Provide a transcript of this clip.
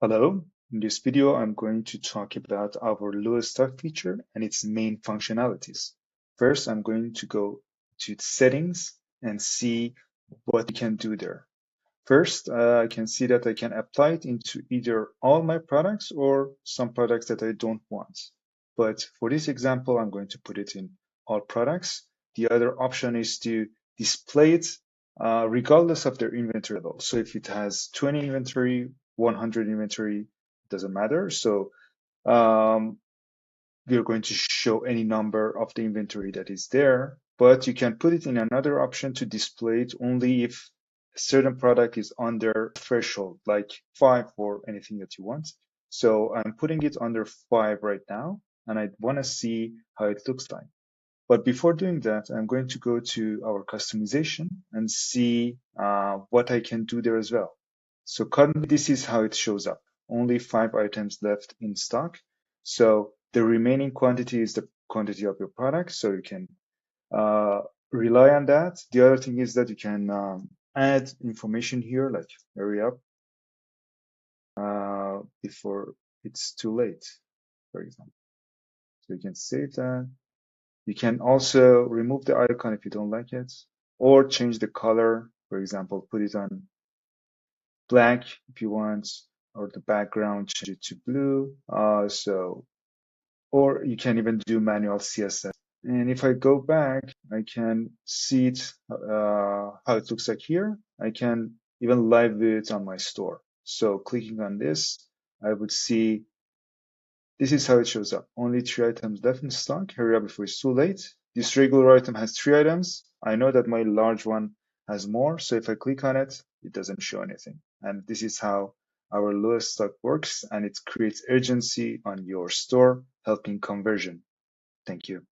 Hello, in this video I'm going to talk about our lowest stock feature and its main functionalities. First, I'm going to go to settings and see what we can do there. First, I can see that I can apply it into either all my products or some products that I don't want. But for this example, I'm going to put it in all products. The other option is to display it regardless of their inventory level. So if it has 20 inventory, 100 inventory, doesn't matter. So we're going to show any number of the inventory that is there, but you can put it in another option to display it only if a certain product is under threshold, like 5 or anything that you want. So I'm putting it under 5 right now, and I want to see how it looks like. But before doing that, I'm going to go to our customization and see what I can do there as well. So currently, this is how it shows up. Only 5 items left in stock. So the remaining quantity is the quantity of your product. So you can rely on that. The other thing is that you can add information here, like hurry up before it's too late, for example. So you can save that. You can also remove the icon if you don't like it, or change the color. For example, put it on black if you want, or the background, change it to blue. Or you can even do manual CSS. And if I go back, I can see it, how it looks like here. I can even live view it on my store. So clicking on this, I would see this is how it shows up. Only 3 items left in stock. Hurry up before it's too late. This regular item has 3 items. I know that my large one has more. So if I click on it, it doesn't show anything. And this is how our lowest stock works. And it creates urgency on your store, helping conversion. Thank you.